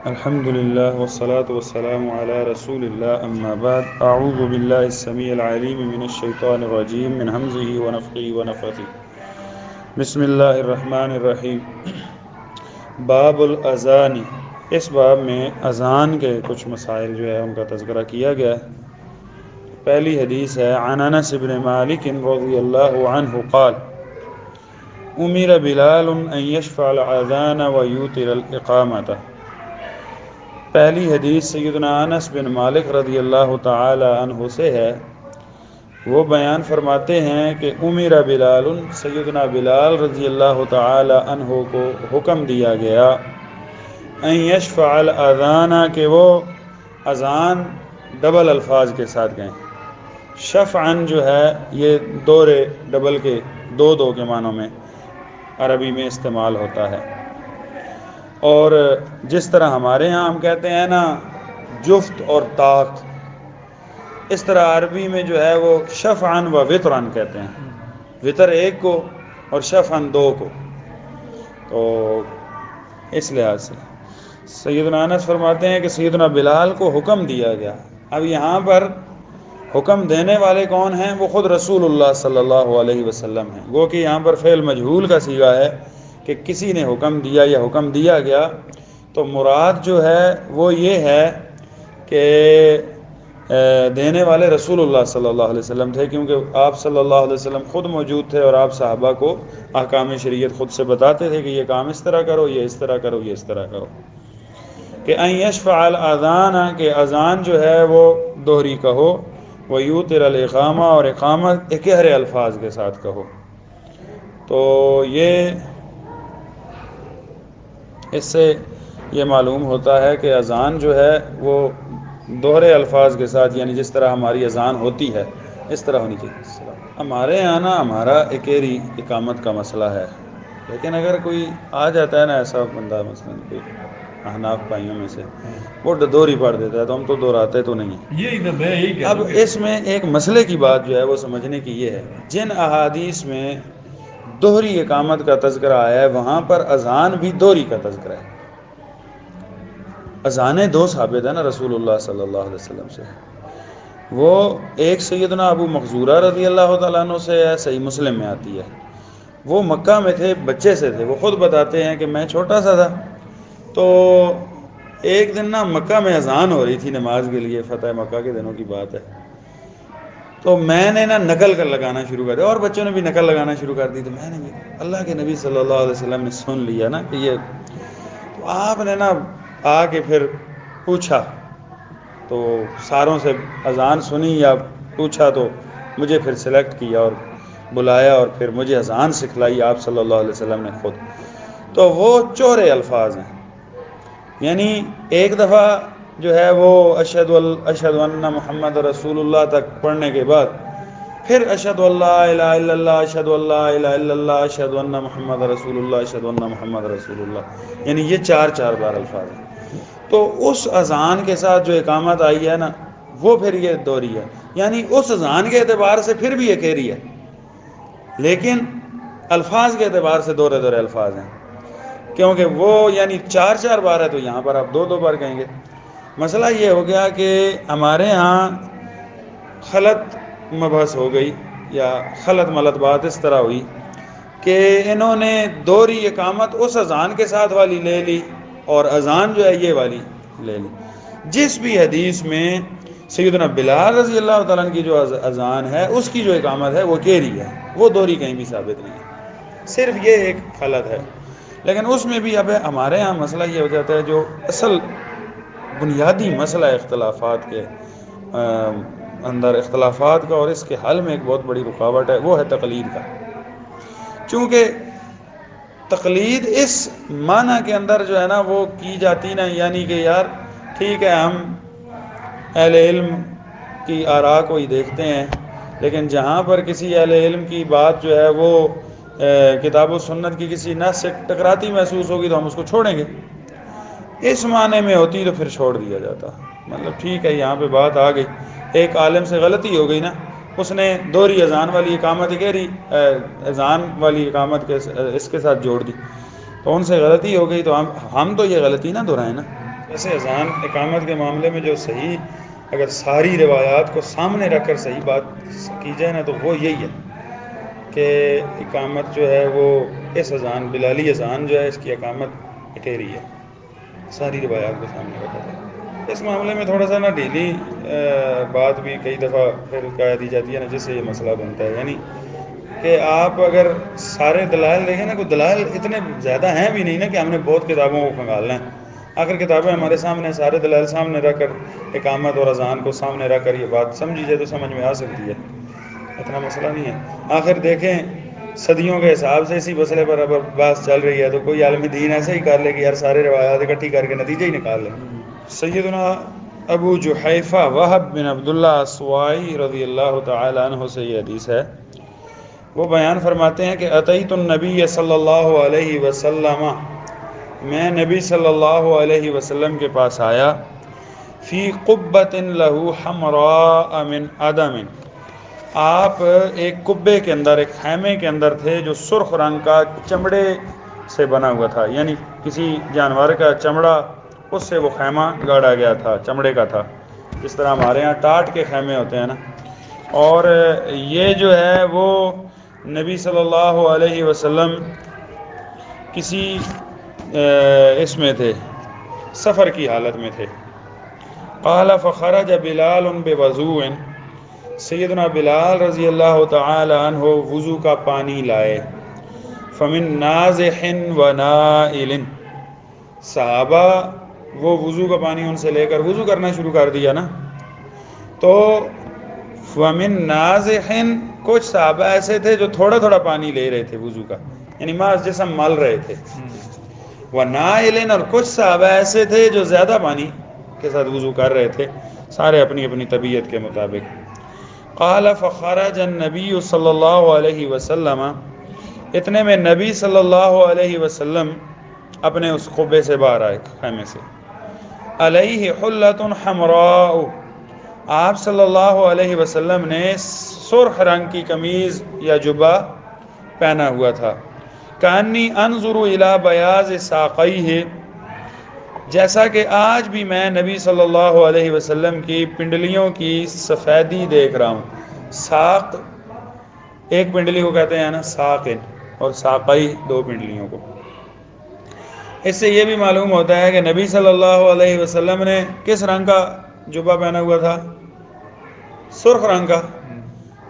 الحمد لله والصلاة والسلام على رسول الله أما بعد أعوذ بالله السميع العليم من الشيطان الرجيم من همزه ونفخه ونفثه بسم الله الرحمن الرحیم باب الاذان، اس باب میں اذان کے کچھ مسائل جو ہے ان کا تذکرہ کیا گیا ہے۔ پہلی حدیث ہے عن انس بن مالک رضی اللہ عنہ قال امر بلال ان یشفع الاذان ویوتر الاقامۃ۔ پہلی حدیث سیدنا انس بن مالک رضی اللہ تعالی عنہ سے ہے۔ وہ بیان فرماتے ہیں کہ امر بلال، سیدنا بلال رضی اللہ تعالی عنہ کو حکم دیا گیا ان یشفع الاذان، کہ وہ اذان ڈبل الفاظ کے ساتھ گئیں۔ شفعن جو ہے یہ دورے ڈبل کے دو کے معنوں میں عربی میں استعمال ہوتا ہے، اور جس طرح ہمارے ہاں ہم کہتے ہیں نا جفت اور طاق، اس طرح عربی میں جو ہے وہ شفعن و وطرن کہتے ہیں، وطر ایک کو اور شفعن دو کو۔ تو اس لحاظ سے سیدنا انس فرماتے ہیں کہ سیدنا بلال کو حکم دیا گیا۔ اب یہاں پر حکم دینے والے کون ہیں؟ وہ خود رسول اللہ صلی اللہ علیہ وسلم ہیں، گو کہ یہاں پر فعل مجہول کا صیغہ ہے کہ کسی نے حکم دیا یا حکم دیا گیا، تو مراد جو ہے وہ یہ ہے کہ دینے والے رسول اللہ صلی اللہ علیہ وسلم تھے، کیونکہ آپ صلی اللہ علیہ وسلم خود موجود تھے اور آپ صحابہ کو احکام شریعت خود سے بتاتے تھے کہ یہ کام اس طرح کرو، یہ اس طرح کرو، یہ اس طرح کرو۔ کہ ان یشفع الاذان، کہ اذان جو ہے وہ دوہری کہو، ویوتر الاقامہ، اور اقامت اکہرے الفاظ کے ساتھ کہو۔ تو اس سے یہ معلوم ہوتا ہے کہ اذان جو ہے وہ دوہرے الفاظ کے ساتھ، یعنی جس طرح ہماری اذان ہوتی ہے اس طرح ہونی چاہیے۔ ہمارے یہاں نا ہمارا اکیری اقامت کا مسئلہ ہے، لیکن اگر کوئی آ جاتا ہے نا ایسا بندہ، مثلا کوئی احناف بھائیوں میں سے، وہ دوہری پڑھ دیتا ہے تو ہم تو دہراتے تو نہیں۔ اب اس میں ایک مسئلے کی بات جو ہے وہ سمجھنے کی یہ ہے، جن احادیث میں دوہری اقامت کا تذکرہ آیا ہے وہاں پر اذان بھی دوہری کا تذکرہ ہے۔ اذانیں دو ثابت ہے نا رسول اللہ صلی اللہ علیہ وسلم سے۔ وہ ایک سیدنا ابو مخزورہ رضی اللہ تعالیٰ عنہ سے ہے، صحیح مسلم میں آتی ہے۔ وہ مکہ میں تھے، بچے سے تھے، وہ خود بتاتے ہیں کہ میں چھوٹا سا تھا، تو ایک دن نا مکہ میں اذان ہو رہی تھی نماز کے لیے، فتح مکہ کے دنوں کی بات ہے، تو میں نے نا نقل کر لگانا شروع کر دیا، اور بچوں نے بھی نقل لگانا شروع کر دی، تو میں نے بھی، اللہ کے نبی صلی اللہ علیہ وسلم نے سن لیا نا کہ یہ، تو آپ نے نا آ کے پھر پوچھا، تو ساروں سے اذان سنی یا پوچھا، تو مجھے پھر سلیکٹ کیا اور بلایا، اور پھر مجھے اذان سکھلائی آپ صلی اللہ علیہ وسلم نے خود۔ تو وہ چورے الفاظ ہیں، یعنی ایک دفعہ جو ہے وہ اشہد ان محمد رسول اللہ تک پڑھنے کے بعد پھر اشہد اللہ الہ الا اللہ، اشہد اللہ الہ الا اللہ، اشہد ان محمد رسول اللہ، اشہد ان محمد رسول اللہ، یعنی یہ چار بار الفاظ ہیں۔ تو اس اذان کے ساتھ جو اقامت آئی ہے نا وہ پھر یہ دوہری ہے، یعنی اس اذان کے اعتبار سے پھر بھی یہ اکیری ہے، لیکن الفاظ کے اعتبار سے دورے الفاظ ہیں، کیونکہ وہ یعنی چار بار ہے تو یہاں پر آپ دو بار کہیں گے۔ مسئلہ یہ ہو گیا کہ ہمارے ہاں خلط مبحث ہو گئی، یا خلط ملط بات اس طرح ہوئی کہ انہوں نے دوہری اقامت اس اذان کے ساتھ والی لے لی، اور اذان جو ہے یہ والی لے لی۔ جس بھی حدیث میں سیدنا بلال رضی اللہ تعالیٰ عنہ کی جو اذان ہے اس کی جو اقامت ہے وہ کیری ہے، وہ دوہری کہیں بھی ثابت نہیں ہے، صرف یہ ایک خلط ہے۔ لیکن اس میں بھی اب ہمارے ہاں مسئلہ یہ ہو جاتا ہے، جو اصل بنیادی مسئلہ اختلافات کے اندر اختلافات کا، اور اس کے حل میں ایک بہت بڑی رکاوٹ ہے، وہ ہے تقلید کا۔ چونکہ تقلید اس معنی کے اندر جو ہے نا وہ کی جاتی نا، یعنی کہ یار ٹھیک ہے ہم اہل علم کی آراء کو ہی دیکھتے ہیں، لیکن جہاں پر کسی اہل علم کی بات جو ہے وہ کتاب و سنت کی کسی نص سے ٹکراتی محسوس ہوگی تو ہم اس کو چھوڑیں گے، اس معنی میں ہوتی تو پھر چھوڑ دیا جاتا۔ مطلب ٹھیک ہے یہاں پہ بات آ گئی، ایک عالم سے غلطی ہو گئی نا، اس نے دوہری اذان والی اقامت گہری اذان والی اقامت کے اس کے ساتھ جوڑ دی، تو ان سے غلطی ہو گئی، تو ہم تو یہ غلطی نہ دہرائیں نا، ویسے اذان اقامت کے معاملے میں جو صحیح، اگر ساری روایات کو سامنے رکھ کر صحیح بات کی جائے نا، تو وہ یہی ہے کہ اقامت جو ہے وہ اس اذان بلالی اذان جو ہے اس کی اقامت اٹھیری ہے، ساری روایات کو سامنے رکھا جائے۔ اس معاملے میں تھوڑا سا نا ڈھیلی بات بھی کئی دفعہ پھر کہہ دی جاتی ہے نا، جس سے یہ مسئلہ بنتا ہے، یعنی کہ آپ اگر سارے دلائل دیکھیں نا، کوئی دلائل اتنے زیادہ ہیں بھی نہیں نا کہ ہم نے بہت کتابوں کو کھنگالنا ہے۔ آخر کتابیں ہمارے سامنے، سارے دلائل سامنے رکھ کر، اقامت اور اذان کو سامنے رکھ کر یہ بات سمجھی جائے تو سمجھ میں آ سکتی ہے، اتنا مسئلہ نہیں ہے۔ آخر دیکھیں صدیوں کے حساب سے اسی مسئلے پر اب بحث چل رہی ہے، تو کوئی عالم دین ایسے ہی کر لے کہ یار سارے روایات اکٹھی کر کے نتیجہ ہی نکال لیں۔ سیدنا ابو جحیفہ وہب بن عبداللہ السوائی رضی اللہ تعالی عنہ سے یہ حدیث ہے، وہ بیان فرماتے ہیں کہ اتیت النبی صلی اللہ علیہ وسلم، میں نبی صلی اللہ علیہ وسلم کے پاس آیا، فی قبۃ لہ حمراء من ادم، آپ ایک قبے کے اندر، ایک خیمے کے اندر تھے جو سرخ رنگ کا چمڑے سے بنا ہوا تھا، یعنی کسی جانور کا چمڑا، اس سے وہ خیمہ گاڑا گیا تھا، چمڑے کا تھا، جس طرح ہمارے ہاں ٹاٹ کے خیمے ہوتے ہیں نا۔ اور یہ جو ہے وہ نبی صلی اللہ علیہ وسلم کسی اس میں تھے، سفر کی حالت میں تھے۔ قال فخرج بلال بوضوء، سیدنا بلال رضی اللہ تعالی عنہ وضو کا پانی لائے، فمن نازح و نائل، صحابہ وہ وضو کا پانی ان سے لے کر وضو کرنا شروع کر دیا نا، تو فمن نازح، کچھ صحابہ ایسے تھے جو تھوڑا تھوڑا پانی لے رہے تھے وضو کا، یعنی محض جسم مل رہے تھے، ونائل، اور کچھ صحابہ ایسے تھے جو زیادہ پانی کے ساتھ وضو کر رہے تھے، سارے اپنی اپنی طبیعت کے مطابق۔ قال فخرج النبی صلی اللہ علیہ وسلم، اتنے میں نبی صلی اللہ علیہ وسلم اپنے اس قبے سے باہر آئے، خیمے سے، علیہ حلۃ حمراء، آپ صلی اللہ علیہ وسلم نے سرخ رنگ کی قمیض یا جبہ پہنا ہوا تھا، کانی انظر الی بیاض ساقیہ، جیسا کہ آج بھی میں نبی صلی اللہ علیہ وسلم کی پنڈلیوں کی سفیدی دیکھ رہا ہوں۔ ساق ایک پنڈلی کو کہتے ہیں نا ساقن، اور ساقی دو پنڈلیوں کو۔ اس سے یہ بھی معلوم ہوتا ہے کہ نبی صلی اللہ علیہ وسلم نے کس رنگ کا جبہ پہنا ہوا تھا؟ سرخ رنگ کا،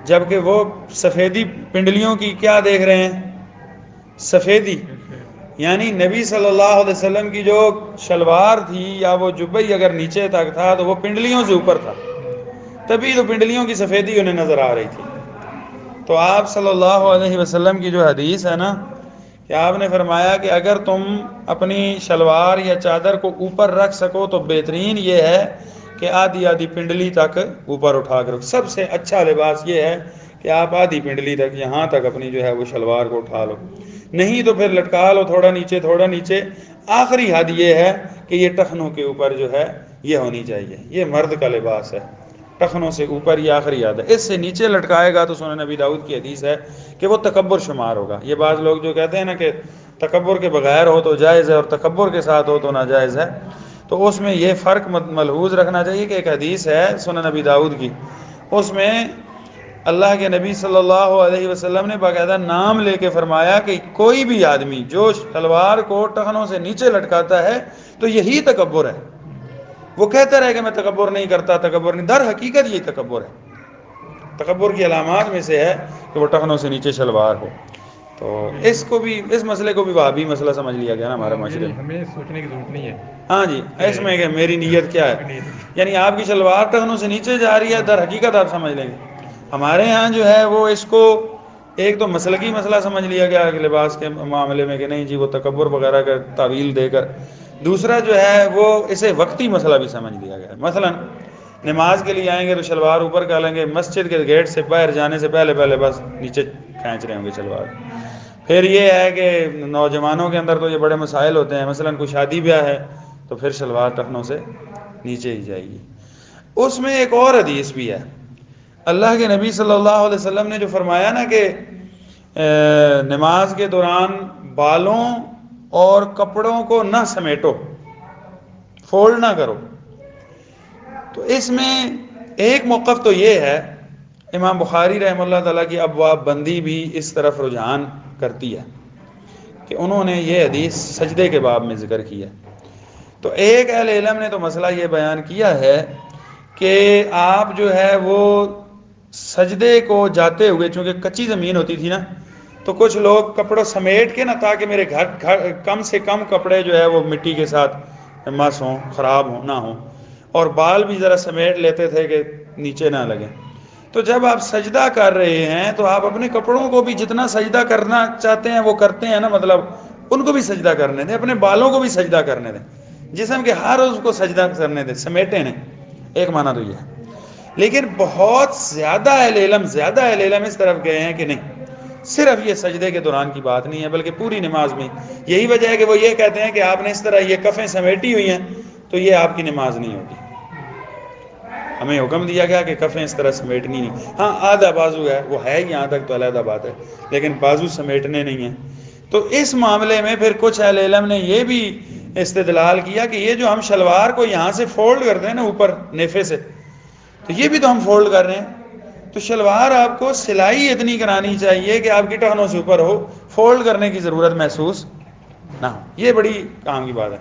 جبکہ وہ سفیدی پنڈلیوں کی کیا دیکھ رہے ہیں؟ سفیدی، یعنی نبی صلی اللہ علیہ وسلم کی جو شلوار تھی یا وہ جبئی اگر نیچے تک تھا تو وہ پنڈلیوں سے اوپر تھا، تبھی تو پنڈلیوں کی سفیدی انہیں نظر آ رہی تھی۔ تو آپ صلی اللہ علیہ وسلم کی جو حدیث ہے نا، کہ آپ نے فرمایا کہ اگر تم اپنی شلوار یا چادر کو اوپر رکھ سکو تو بہترین یہ ہے کہ آدھی آدھی پنڈلی تک اوپر اٹھا کر، سب سے اچھا لباس یہ ہے کہ آپ آدھی پنڈلی تک، یہاں تک اپنی جو ہے وہ شلوار کو اٹھا لو، نہیں تو پھر لٹکا لو تھوڑا نیچے تھوڑا نیچے۔ آخری حد یہ ہے کہ یہ ٹخنوں کے اوپر جو ہے یہ ہونی چاہیے، یہ مرد کا لباس ہے، ٹخنوں سے اوپر یہ آخری حد ہے، اس سے نیچے لٹکائے گا تو سنن نبی داؤد کی حدیث ہے کہ وہ تکبر شمار ہوگا۔ یہ بعض لوگ جو کہتے ہیں نا کہ تکبر کے بغیر ہو تو جائز ہے اور تکبر کے ساتھ ہو تو ناجائز ہے، تو اس میں یہ فرق ملحوظ رکھنا چاہیے کہ ایک حدیث ہے سنن نبی داؤد کی، اس میں اللہ کے نبی صلی اللہ علیہ وسلم نے باقاعدہ نام لے کے فرمایا کہ کوئی بھی آدمی جو شلوار کو ٹخنوں سے نیچے لٹکاتا ہے تو یہی تکبر ہے۔ وہ کہتا رہے کہ میں تکبر نہیں کرتا، تکبر نہیں، در حقیقت یہ تکبر ہے۔ تکبر کی علامات میں سے ہے کہ وہ ٹخنوں سے نیچے شلوار ہو۔ تو اس کو بھی، اس مسئلے کو بھی وہابی مسئلہ سمجھ لیا گیا نا ہمارے معاشرے میں۔ ہمیں سوچنے کی ضرورت نہیں ہے، ہاں جی، اس میں کہ میری نیت کیا ہے، یعنی آپ کی شلوار ٹخنوں سے نیچے جا رہی ہے، در حقیقت آپ سمجھ لیں گے۔ ہمارے ہاں جو ہے وہ اس کو ایک تو مسلکی مسئلہ سمجھ لیا گیا کہ لباس کے معاملے میں کہ نہیں جی وہ تکبر وغیرہ کا تعویل دے کر، دوسرا جو ہے وہ اسے وقتی مسئلہ بھی سمجھ لیا گیا۔ مثلا نماز کے لیے آئیں گے تو شلوار اوپر کر لیں گے، مسجد کے گیٹ سے باہر جانے سے پہلے بس نیچے کھینچ رہے ہوں گے شلوار۔ پھر یہ ہے کہ نوجوانوں کے اندر تو یہ بڑے مسائل ہوتے ہیں، مثلا کوئی شادی بیاہ ہے تو پھر شلوار ٹخنوں سے نیچے ہی جائے گی۔ اس میں ایک اور حدیث بھی ہے، اللہ کے نبی صلی اللہ علیہ وسلم نے جو فرمایا نا کہ نماز کے دوران بالوں اور کپڑوں کو نہ سمیٹو، فولڈ نہ کرو. تو اس میں ایک موقف تو یہ ہے، امام بخاری رحمہ اللہ تعالیٰ کی ابواب بندی بھی اس طرف رجحان کرتی ہے کہ انہوں نے یہ حدیث سجدے کے باب میں ذکر کی ہے. تو ایک اہل علم نے تو مسئلہ یہ بیان کیا ہے کہ آپ جو ہے وہ سجدے کو جاتے ہوئے، چونکہ کچی زمین ہوتی تھی نا، تو کچھ لوگ کپڑوں سمیٹ کے نا، تاکہ میرے گھر کم سے کم کپڑے جو ہے وہ مٹی کے ساتھ مس ہوں، خراب ہوں نہ ہوں، اور بال بھی ذرا سمیٹ لیتے تھے کہ نیچے نہ لگیں. تو جب آپ سجدہ کر رہے ہیں تو آپ اپنے کپڑوں کو بھی جتنا سجدہ کرنا چاہتے ہیں وہ کرتے ہیں نا، مطلب ان کو بھی سجدہ کرنے دیں، اپنے بالوں کو بھی سجدہ کرنے دیں، جسم کے ہر عضو کو سجدہ کرنے دیں، سمیٹے نہیں. ایک معنی تو یہ ہے. لیکن بہت زیادہ اہل علم اس طرف گئے ہیں کہ نہیں، صرف یہ سجدے کے دوران کی بات نہیں ہے بلکہ پوری نماز میں. یہی وجہ ہے کہ وہ یہ کہتے ہیں کہ آپ نے اس طرح یہ کفیں سمیٹی ہوئی ہیں تو یہ آپ کی نماز نہیں ہوگی. ہمیں حکم دیا گیا کہ کفیں اس طرح سمیٹنی نہیں. ہاں آدھا بازو ہے، وہ ہے یہاں تک تو علیحدہ بات ہے، لیکن بازو سمیٹنے نہیں ہیں. تو اس معاملے میں پھر کچھ اہل علم نے یہ بھی استدلال کیا کہ یہ جو ہم شلوار کو یہاں سے فولڈ کرتے ہیں نا اوپر نیفے سے، تو یہ بھی تو ہم فولڈ کر رہے ہیں. تو شلوار آپ کو سلائی اتنی کرانی چاہیے کہ آپ کی ٹخنوں سے اوپر ہو، فولڈ کرنے کی ضرورت محسوس نہ ہو. یہ بڑی کام کی بات ہے.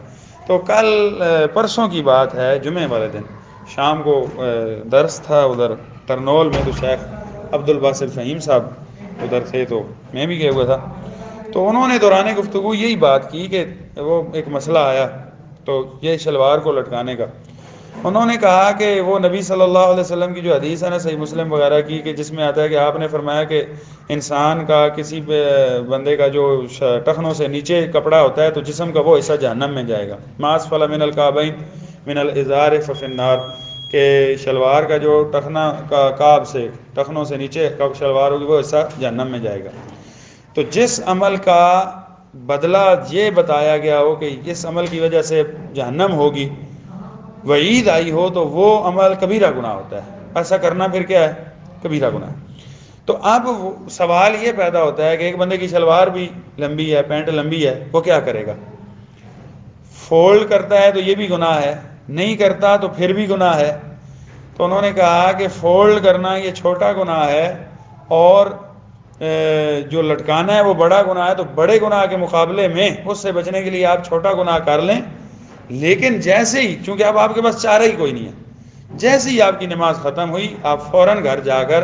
تو کل پرسوں کی بات ہے، جمعہ والے دن شام کو درس تھا ادھر ترنول میں، تو شیخ عبد الباسط فہیم صاحب ادھر تھے، تو میں بھی گیا ہوا تھا. تو انہوں نے دوران گفتگو یہی بات کی کہ وہ ایک مسئلہ آیا تو یہ شلوار کو لٹکانے کا. انہوں نے کہا کہ وہ نبی صلی اللہ علیہ وسلم کی جو حدیث ہے نا صحیح مسلم وغیرہ کی، کہ جس میں آتا ہے کہ آپ نے فرمایا کہ انسان کا، کسی بندے کا جو ٹخنوں سے نیچے کپڑا ہوتا ہے تو جسم کا وہ حصہ جہنم میں جائے گا. ما اسفل من الکعبین من الازار ففی النار، کہ شلوار کا جو ٹخنا کا کعب سے، ٹخنوں سے نیچے شلوار ہوگی وہ حصہ جہنم میں جائے گا. تو جس عمل کا بدلہ یہ بتایا گیا ہو کہ اس عمل کی وجہ سے جہنم ہوگی، وعید آئی ہو، تو وہ عمل کبیرہ گناہ ہوتا ہے. ایسا کرنا پھر کیا ہے؟ کبیرہ گناہ. تو اب سوال یہ پیدا ہوتا ہے کہ ایک بندے کی شلوار بھی لمبی ہے، پینٹ لمبی ہے، وہ کیا کرے گا؟ فولڈ کرتا ہے تو یہ بھی گناہ ہے، نہیں کرتا تو پھر بھی گناہ ہے. تو انہوں نے کہا کہ فولڈ کرنا یہ چھوٹا گناہ ہے، اور جو لٹکانا ہے وہ بڑا گناہ ہے. تو بڑے گناہ کے مقابلے میں اس سے بچنے کے لیے آپ چھوٹا گناہ کر لیں. لیکن جیسے ہی، چونکہ اب آپ کے پاس چارہ ہی کوئی نہیں ہے، جیسے ہی آپ کی نماز ختم ہوئی، آپ فوراً گھر جا کر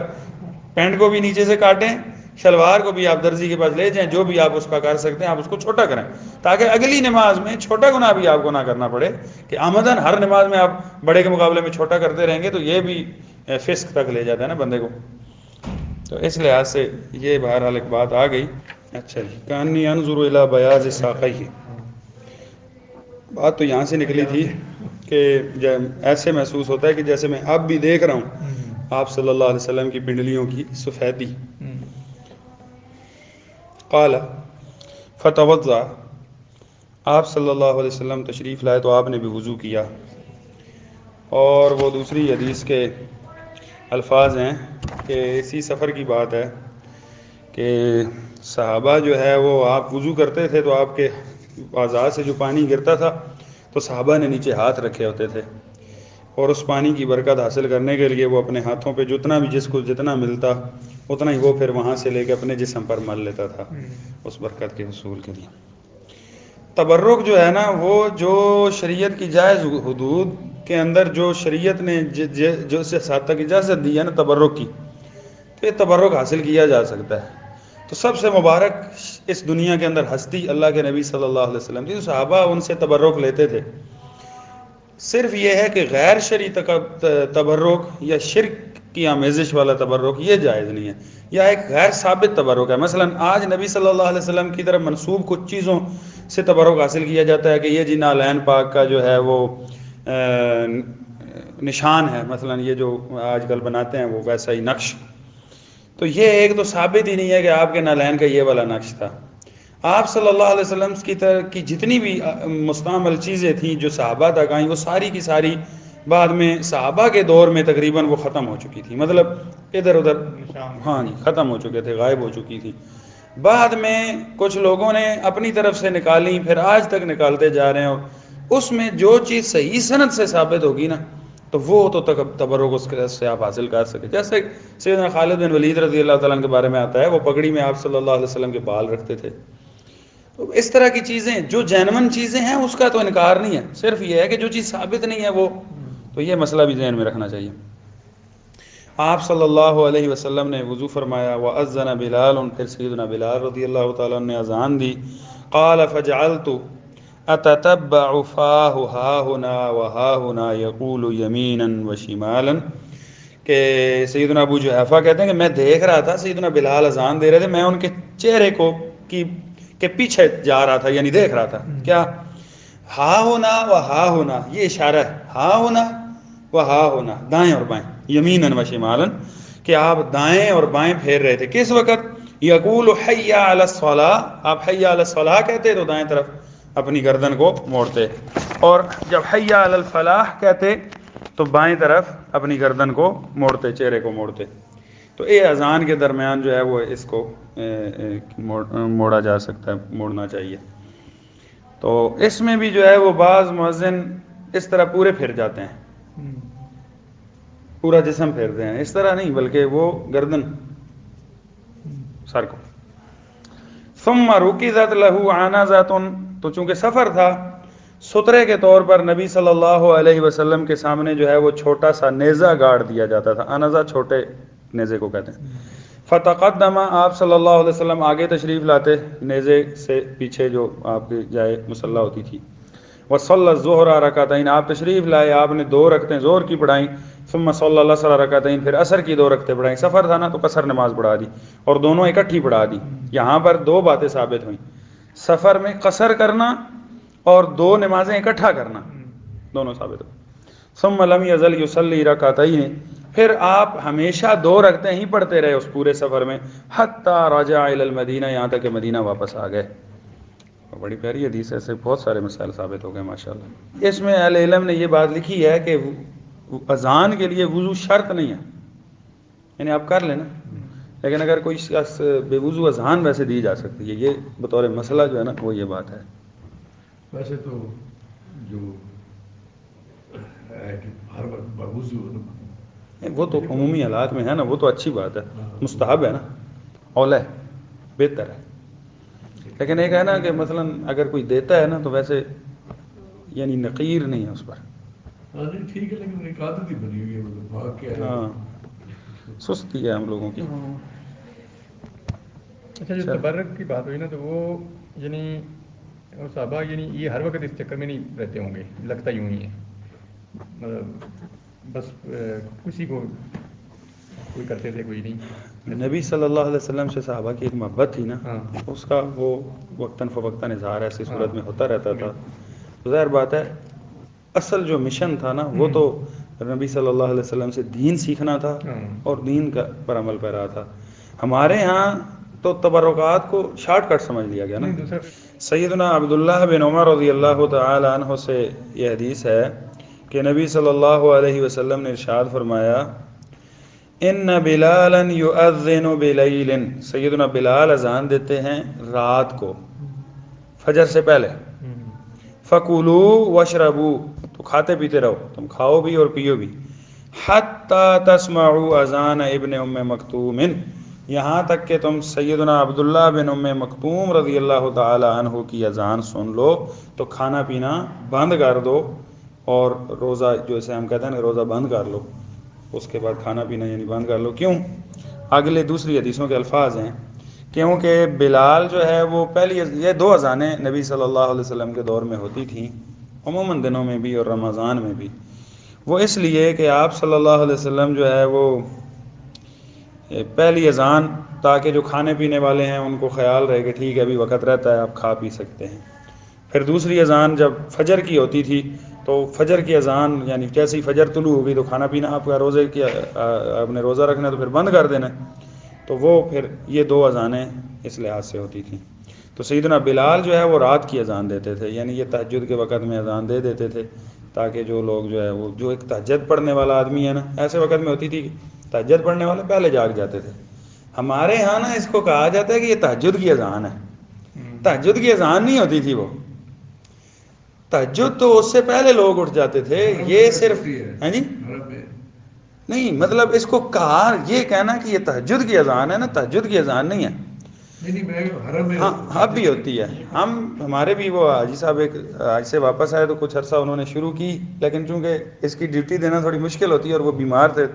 پینٹ کو بھی نیچے سے کاٹیں، شلوار کو بھی آپ درزی کے پاس لے جائیں، جو بھی آپ اس کا کر سکتے ہیں آپ اس کو چھوٹا کریں، تاکہ اگلی نماز میں چھوٹا گناہ بھی آپ کو نہ کرنا پڑے کہ آمدن ہر نماز میں آپ بڑے کے مقابلے میں چھوٹا کرتے رہیں گے تو یہ بھی فسق تک لے جاتا ہے نا بندے کو. تو اس لحاظ سے یہ بہرحال ایک بات آ گئی. اچھا جی، کانی انظر الی بیاض ساقیہ، بات تو یہاں سے نکلی تھی کہ ایسے محسوس ہوتا ہے کہ جیسے میں اب بھی دیکھ رہا ہوں آپ صلی اللہ علیہ وسلم کی پنڈلیوں کی سفیدی. قال فتوضا، آپ صلی اللہ علیہ وسلم تشریف لائے تو آپ نے بھی وضو کیا. اور وہ دوسری حدیث کے الفاظ ہیں کہ اسی سفر کی بات ہے کہ صحابہ جو ہے وہ آپ وضو کرتے تھے تو آپ کے اعضاء سے جو پانی گرتا تھا تو صحابہ نے نیچے ہاتھ رکھے ہوتے تھے، اور اس پانی کی برکت حاصل کرنے کے لیے وہ اپنے ہاتھوں پہ جتنا بھی جس کو جتنا ملتا اتنا ہی وہ پھر وہاں سے لے کے اپنے جسم پر مل لیتا تھا اس برکت کے حصول کے لیے. تبرک جو ہے نا، وہ جو شریعت کی جائز حدود کے اندر جو شریعت نے جو سے حد تک اجازت دی ہے نا تبرک کی، تو یہ تبرک حاصل کیا جا سکتا ہے. تو سب سے مبارک اس دنیا کے اندر ہستی اللہ کے نبی صلی اللہ علیہ وسلم تھی. صحابہ ان سے تبرک لیتے تھے. صرف یہ ہے کہ غیر شرعی تبرک یا شرک کی آمیزش والا تبرک یہ جائز نہیں ہے، یا ایک غیر ثابت تبرک ہے. مثلا آج نبی صلی اللہ علیہ وسلم کی طرف منسوب کچھ چیزوں سے تبرک حاصل کیا جاتا ہے کہ یہ جی نالین پاک کا جو ہے وہ نشان ہے، مثلا یہ جو آج کل بناتے ہیں وہ ویسا ہی نقش. تو یہ ایک تو ثابت ہی نہیں ہے کہ آپ کے نالین کا یہ والا نقش تھا. آپ صلی اللہ علیہ وسلم کی جتنی بھی مستعمل چیزیں تھیں جو صحابہ تک آئیں، وہ ساری کی ساری بعد میں صحابہ کے دور میں تقریباً وہ ختم ہو چکی تھی، مطلب ادھر ادھر ہاں جی ختم ہو چکے تھے، غائب ہو چکی تھی. بعد میں کچھ لوگوں نے اپنی طرف سے نکالی، پھر آج تک نکالتے جا رہے ہیں. اس میں جو چیز صحیح سند سے ثابت ہوگی نا تو وہ تو تبرک اس سے آپ حاصل کر سکے. جیسے سیدنا خالد بن ولید رضی اللہ تعالیٰ عنہ کے بارے میں آتا ہے، وہ پگڑی میں آپ صلی اللہ علیہ وسلم کے بال رکھتے تھے. تو اس طرح کی چیزیں جو جینون چیزیں ہیں اس کا تو انکار نہیں ہے، صرف یہ ہے کہ جو چیز ثابت نہیں ہے وہ، تو یہ مسئلہ بھی ذہن میں رکھنا چاہیے. آپ صلی اللہ علیہ وسلم نے وضو فرمایا، وَأَذَّنَ بِلَالٌ، پھر سیدنا بلال رضی اللہ تعالیٰ عنہ نے اذان دی. قال فجعلت اتتبع فاه ها هنا وها هنا يقول يمينا وشمالا، کہ سیدنا ابو جحیفہ کہتے ہیں کہ میں دیکھ رہا تھا سیدنا بلال اذان دے رہے تھے، میں ان کے چہرے کو کے پیچھے جا رہا تھا، یعنی دیکھ رہا تھا کیا ہا ہونا و ہا ہونا، یہ اشارہ ہے ہا ہونا و ہا ہونا، دائیں اور بائیں، یمیناً و شمالاً، کہ آپ دائیں اور بائیں پھیر رہے تھے. کس وقت؟ یقول حی علی الصلاۃ، آپ حی علی الصلاۃ کہتے تو دائیں طرف اپنی گردن کو موڑتے، اور جب حی علی الفلاح کہتے تو بائیں طرف اپنی گردن کو موڑتے، چہرے کو موڑتے. تو یہ اذان کے درمیان جو ہے وہ اس کو موڑا جا سکتا ہے، موڑنا چاہیے. تو اس میں بھی جو ہے وہ بعض مؤذن اس طرح پورے پھر جاتے ہیں، پورا جسم پھیرتے ہیں، اس طرح نہیں بلکہ وہ گردن سر کو. ثم رکزت له عنزۃ، تو چونکہ سفر تھا، سترے کے طور پر نبی صلی اللہ علیہ وسلم کے سامنے جو ہے وہ چھوٹا سا نیزہ گاڑ دیا جاتا تھا. انزہ چھوٹے نیزے کو کہتے ہیں. فتقدم، آپ صلی اللہ علیہ وسلم آگے تشریف لاتے، نیزے سے پیچھے جو آپ کی جائے مصلی ہوتی تھی. وصلی الظہر رکعتین، آپ تشریف لائے، آپ نے 2 رکعتیں ظہر کی پڑھائیں. ثم صلی اللہ علیہ رکعتین، پھر عصر کی 2 رکعتیں پڑھائیں. سفر تھا نا تو قصر نماز پڑھا دی اور دونوں اکٹھی پڑھا دی. یہاں پر 2 باتیں ثابت ہوئیں، سفر میں قصر کرنا اور 2 نمازیں اکٹھا کرنا، دونوں ثابت ہوئیں. ثم لم یزل یصلی رکعتین، پھر آپ ہمیشہ 2 رکعتیں ہی پڑھتے رہے اس پورے سفر میں، حتی رجع الی المدینہ، یہاں تک کہ مدینہ واپس آ گئے. بڑی پیاری حدیث ہے، سے بہت سارے مسائل ثابت ہو گئے ماشاءاللہ. اس میں اہل علم نے یہ بات لکھی ہے کہ اذان کے لیے وضو شرط نہیں ہے، یعنی آپ کر لینا، لیکن اگر کوئی شخص بے وضو اذان ویسے دی جا سکتی ہے، یہ بطور مسئلہ جو ہے نا وہ یہ بات ہے. ویسے تو جو ہے کہ ہر وقت باوضو، وہ تو عمومی حالات میں ہے نا، وہ تو اچھی بات ہے، مستحب ہے نا، اولا ہے، بہتر ہے. لیکن ایک ہے نا کہ مثلا اگر کوئی دیتا ہے نا تو ویسے یعنی نقیر نہیں ہے اس پر. ٹھیک ہے، لیکن ایک عادت ہی بنی ہوئی ہے، مطلب بھاگ کے آیا. ہاں، سستی ہے ہم لوگوں کی. اچھا، جو تبرک کی بات ہوئی نا تو وہ یعنی صحابہ یعنی یہ ہر وقت اس چکر میں نہیں رہتے ہوں گے، لگتا یوں ہی ہے، مطلب بس کسی کو کوئی کرتے تھے کوئی نہیں. نبی صلی اللہ علیہ وسلم سے صحابہ کی ایک محبت تھی نا، اس کا وہ وقتاً فوقتاً اظہار ایسی صورت میں ہوتا رہتا تھا. ظاہر بات ہے اصل جو مشن تھا نا وہ تو نبی صلی اللہ علیہ وسلم سے دین سیکھنا تھا اور دین کا پر عمل پیرا تھا. ہمارے ہاں تو تبرکات کو شارٹ کٹ سمجھ لیا گیا نا. سیدنا عبداللہ بن عمر رضی اللہ تعالی عنہ سے یہ حدیث ہے کہ نبی صلی اللہ علیہ وسلم نے ارشاد فرمایا، ان بلالا یؤذن بلیل، سیدنا بلال اذان دیتے ہیں رات کو فجر سے پہلے. فکلوا واشربوا، تو کھاتے پیتے رہو، تم کھاؤ بھی اور پیو بھی. حتی تسمعوا اذان ابن ام مکتوم، یہاں تک کہ تم سیدنا عبداللہ بن ام مکتوم رضی اللہ تعالی عنہ کی اذان سن لو تو کھانا پینا بند کر دو اور روزہ، جو اسے ہم کہتے ہیں نا روزہ بند کر لو، اس کے بعد کھانا پینا یعنی بند کر لو. کیوں؟ اگلے دوسری حدیثوں کے الفاظ ہیں، کیونکہ بلال جو ہے وہ پہلی یہ 2 اذانیں نبی صلی اللہ علیہ وسلم کے دور میں ہوتی تھیں، عموماً دنوں میں بھی اور رمضان میں بھی. وہ اس لیے کہ آپ صلی اللہ علیہ وسلم جو ہے وہ پہلی اذان تاکہ جو کھانے پینے والے ہیں ان کو خیال رہے کہ ٹھیک ہے ابھی وقت رہتا ہے آپ کھا پی سکتے ہیں. پھر دوسری اذان جب فجر کی ہوتی تھی تو فجر کی اذان یعنی جیسے ہی فجر طلوع ہو گئی تو کھانا پینا آپ کا روزے کی آپ نے روزہ رکھنا ہے تو پھر بند کر دینا. تو وہ پھر یہ 2 اذانیں اس لحاظ سے ہوتی تھیں. تو سیدنا بلال جو ہے وہ رات کی اذان دیتے تھے، یعنی یہ تہجد کے وقت میں اذان دے دیتے تھے تاکہ جو لوگ جو ہے وہ جو ایک تہجد پڑھنے والا آدمی ہے نا، ایسے وقت میں ہوتی تھی تہجد پڑھنے والے پہلے جاگ جاتے تھے. ہمارے ہاں نا اس کو کہا جاتا ہے کہ یہ تہجد کی اذان ہے. تہجد کی اذان نہیں ہوتی تھی، وہ تہجد تو اس سے پہلے لوگ اٹھ جاتے تھے، یہ صرف ہاں جی عرب میں نہیں، مطلب اس کو کہا یہ کہنا کہ یہ تہجد کی اذان ہے نا، تہجد کی اذان نہیں ہے. نہیں میں حرم میں ہاں اب بھی ہوتی ہے. ہمارے بھی وہ حاجی صاحب ایک آج سے واپس آئے تو کچھ عرصہ انہوں نے شروع کی، لیکن چونکہ اس کی ڈیوٹی دینا تھوڑی مشکل ہوتی ہے اور وہ بیمار تھے،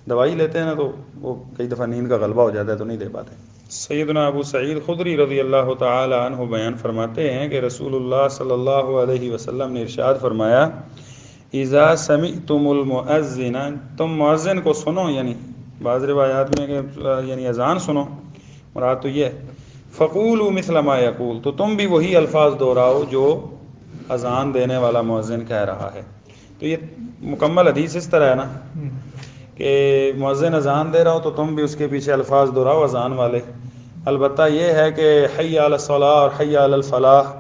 دوائی لیتے ہیں نا تو وہ کئی دفعہ نیند کا غلبہ ہو جاتا ہے تو نہیں دے پاتے. سیدنا ابو سعید خدری رضی اللہ تعالی عنہ بیان فرماتے ہیں کہ رسول اللہ صلی اللہ علیہ وسلم نے ارشاد فرمایا، اذا سمعتم المؤذن، تم مؤذن کو سنو، یعنی بعض روایات میں کہ یعنی اذان سنو، مراد تو یہ ہے، فقولوا مثل ما یقول، تو تم بھی وہی الفاظ دہراؤ جو اذان دینے والا مؤذن کہہ رہا ہے. تو یہ مکمل حدیث اس طرح ہے نا کہ مؤذن اذان دے رہا ہو تو تم بھی اس کے پیچھے الفاظ دہراؤ اذان والے. البتہ یہ ہے کہ حی علی الصلاۃ اور حی علی الفلاح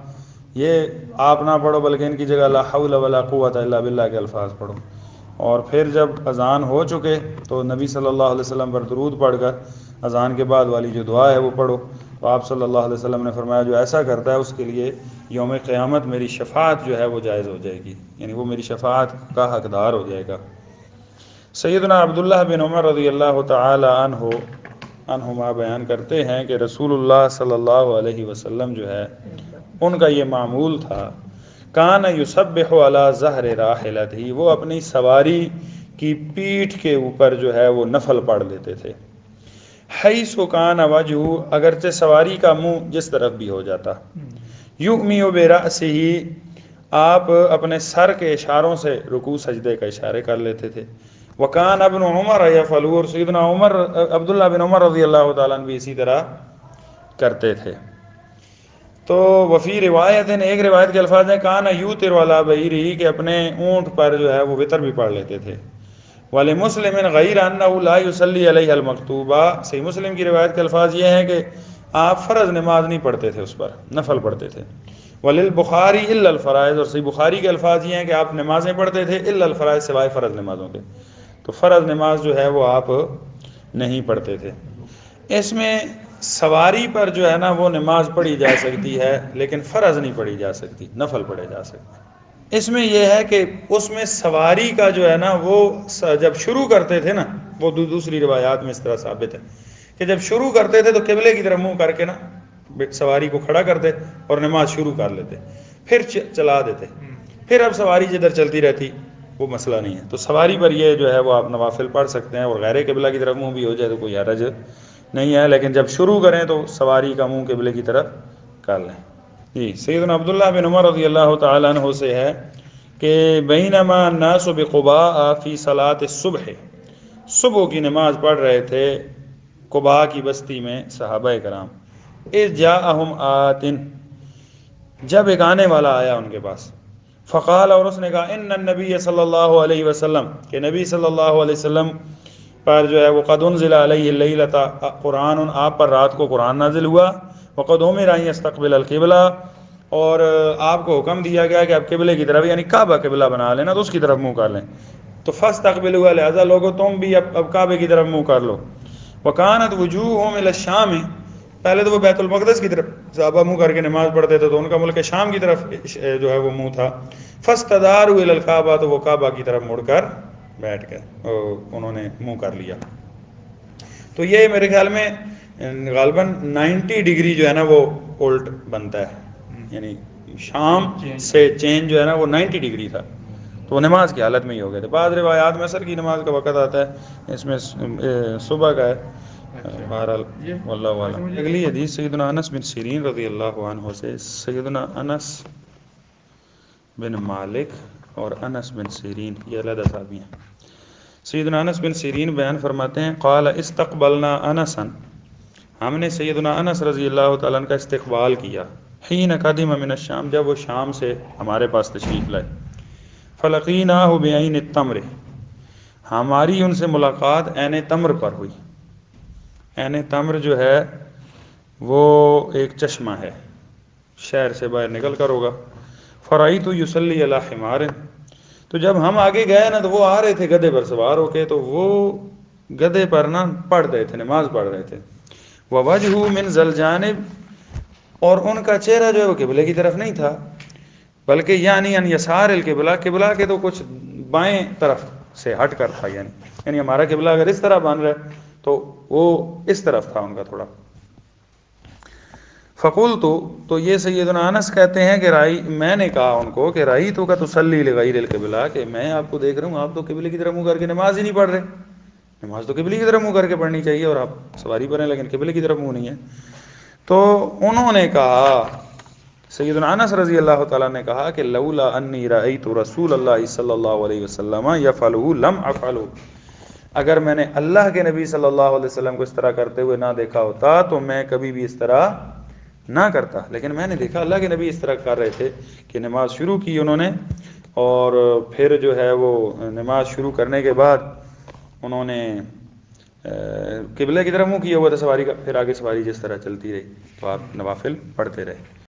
یہ آپ نہ پڑھو، بلکہ ان کی جگہ لا حول ولا قوت الا باللہ کے الفاظ پڑھو. اور پھر جب اذان ہو چکے تو نبی صلی اللہ علیہ وسلم پر درود پڑھ کر اذان کے بعد والی جو دعا ہے وہ پڑھو. تو آپ صلی اللہ علیہ وسلم نے فرمایا جو ایسا کرتا ہے اس کے لیے یوم قیامت میری شفاعت جو ہے وہ جائز ہو جائے گی، یعنی وہ میری شفاعت کا حقدار ہو جائے گا. سیدنا عبداللہ بن عمر رضی اللہ تعالی عنہما بیان کرتے ہیں کہ رسول اللہ صلی اللہ علیہ وسلم جو ہے ان کا یہ معمول تھا، کان یسبح علی ظہر راحلتہ، وہ اپنی سواری کی پیٹھ کے اوپر جو ہے وہ نفل پڑھ لیتے تھے. حیث کان وجہہ، اگرچہ سواری کا منہ جس طرف بھی ہو جاتا. یؤمی برأسہ، آپ اپنے سر کے اشاروں سے رکوع سجدے کا اشارے کر لیتے تھے. وکان ابن عمر یفعل، اور سیدنا عبداللہ بن عمر رضی اللہ تعالیٰ عنہ بھی اسی طرح کرتے تھے. تو وفی روایت، ایک روایت کے الفاظ ہیں کان یوتر علی بعیرہ، کہ اپنے اونٹ پر جو ہے وہ وطر بھی پڑھ لیتے تھے. ولمسلم غیر انہ لا یصلی علیہ المکتوبہ، صحیح مسلم کی روایت کے الفاظ یہ ہیں کہ آپ فرض نماز نہیں پڑھتے تھے، اس پر نفل پڑھتے تھے. وللبخاری الا الفرائض، اور صحیح بخاری کے الفاظ یہ ہیں کہ آپ نمازیں پڑھتے تھے الا الفرائض، سوائے فرض نمازوں کے. تو فرض نماز جو ہے وہ آپ نہیں پڑھتے تھے. اس میں سواری پر جو ہے نا وہ نماز پڑھی جا سکتی ہے لیکن فرض نہیں پڑھی جا سکتی، نفل پڑھے جا سکتے. اس میں یہ ہے کہ اس میں سواری کا جو ہے نا وہ جب شروع کرتے تھے نا، وہ دوسری روایات میں اس طرح ثابت ہے کہ جب شروع کرتے تھے تو قبلے کی طرف منہ کر کے نا سواری کو کھڑا کرتے اور نماز شروع کر لیتے، پھر چلا دیتے. پھر اب سواری جدھر چلتی رہتی وہ مسئلہ نہیں ہے. تو سواری پر یہ جو ہے وہ آپ نوافل پڑھ سکتے ہیں اور غیر قبلہ کی طرف منہ بھی ہو جائے تو کوئی حرج نہیں ہے، لیکن جب شروع کریں تو سواری کا منہ قبلے کی طرف کر لیں. جی سیدنا عبداللہ بن عمر رضی اللہ تعالیٰ عنہ سے ہے کہ بینما الناس بقباء فی صلاۃ الصبح، صبح کی نماز پڑھ رہے تھے قباء کی بستی میں صحابہ کرام. اذ جاءہم آتن، جب ایک آنے والا آیا ان کے پاس، فقال، اور اس نے کہا ان النبی صلی اللہ علیہ وسلم، کہ نبی صلی اللہ علیہ وسلم پر جو ہے وہ قد انزل علیہ اللیلۃ قرآن، آپ پر رات کو قرآن نازل ہوا. وقد امر ان یستقبل القبلہ، اور آپ کو حکم دیا گیا کہ آپ قبلے کی طرف یعنی کعبہ قبلہ بنا لینا تو اس کی طرف منہ کر لیں. تو فاستقبلوا، لہذا لوگوں تم بھی اب کعبے کی طرف منہ کر لو. وکانت وجوہہم الی الشام، پہلے تو وہ بیت المقدس کی طرف صحابہ منہ کر کے نماز پڑھتے تھے تو ان کا ملک شام کی طرف جو ہے وہ منہ تھا. فاستداروا الی الکعبہ، تو وہ کعبہ کی طرف مڑ کر بیٹھ گئے، انہوں نے منہ کر لیا. تو یہ میرے خیال میں غالباً 90 ڈگری جو ہے نا وہ الٹ بنتا ہے، یعنی شام سے چینج جو ہے نا وہ 90 ڈگری تھا، تو وہ نماز کی حالت میں ہی ہو گئے تھے. بعض روایات میں عصر کی نماز کا وقت آتا ہے، اس میں صبح کا ہے. بہرحال واللہ اعلم. اگلی حدیث سیدنا انس بن سیرین رضی اللہ عنہ سے. سیدنا انس بن مالک اور انس بن سیرین یہ علیحدہ صحابی ہیں. سیدنا انس بن سیرین بیان فرماتے ہیں قال استقبلنا انسا، ہم نے سیدنا انس رضی اللہ تعالیٰ عنہ کا استقبال کیا، حین قدم من الشام، جب وہ شام سے ہمارے پاس تشریف لائے. فلقیناہ بعین التمر، ہماری ان سے ملاقات عین تمر پر ہوئی. عین تمر جو ہے وہ ایک چشمہ ہے، شہر سے باہر نکل کر ہوگا. فرأیت یصلی علی حمار، تو جب ہم آگے گئے نا تو وہ آ رہے تھے گدھے پر سوار ہو کے، تو وہ گدھے پر نا پڑھ رہے تھے، نماز پڑھ رہے تھے. ووجہہ من ذی الجانب، اور ان کا چہرہ جو ہے وہ قبلے کی طرف نہیں تھا. بلکہ یعنی ان یسار القبلہ، قبلہ کے تو کچھ بائیں طرف سے ہٹ کر تھا، یعنی ہمارا قبلہ اگر اس طرح بن رہا ہے تو وہ اس طرف تھا ان کا تھوڑا. فقلت، تو یہ سیدنا انس کہتے ہیں کہ میں نے کہا ان کو کہ رأیتک تصلی لغیر القبلہ، کہ میں آپ کو دیکھ رہا ہوں آپ تو قبلے کی طرف منہ کر کے نماز ہی نہیں پڑھ رہے. نماز تو قبلے کی طرف منہ کر کے پڑھنی چاہیے اور آپ سواری پر ہیں لیکن قبلے کی طرف منہ نہیں ہے. تو انہوں نے کہا، سیدنا انس رضی اللہ تعالیٰ نے کہا کہ لولا انی رأیت رسول اللہ صلی اللہ علیہ وسلم یفعلہ لم افعلہ، اگر میں نے اللہ کے نبی صلی اللہ علیہ وسلم کو اس طرح کرتے ہوئے نہ دیکھا ہوتا تو میں کبھی بھی اس طرح نہ کرتا. لیکن میں نے دیکھا اللہ کے نبی اس طرح کر رہے تھے کہ نماز شروع کی انہوں نے، اور پھر جو ہے وہ نماز شروع کرنے کے بعد انہوں نے قبلے کی طرف منہ کیا ہوا تھا سواری کا، پھر آگے سواری جس طرح چلتی رہی تو آپ نوافل پڑھتے رہے.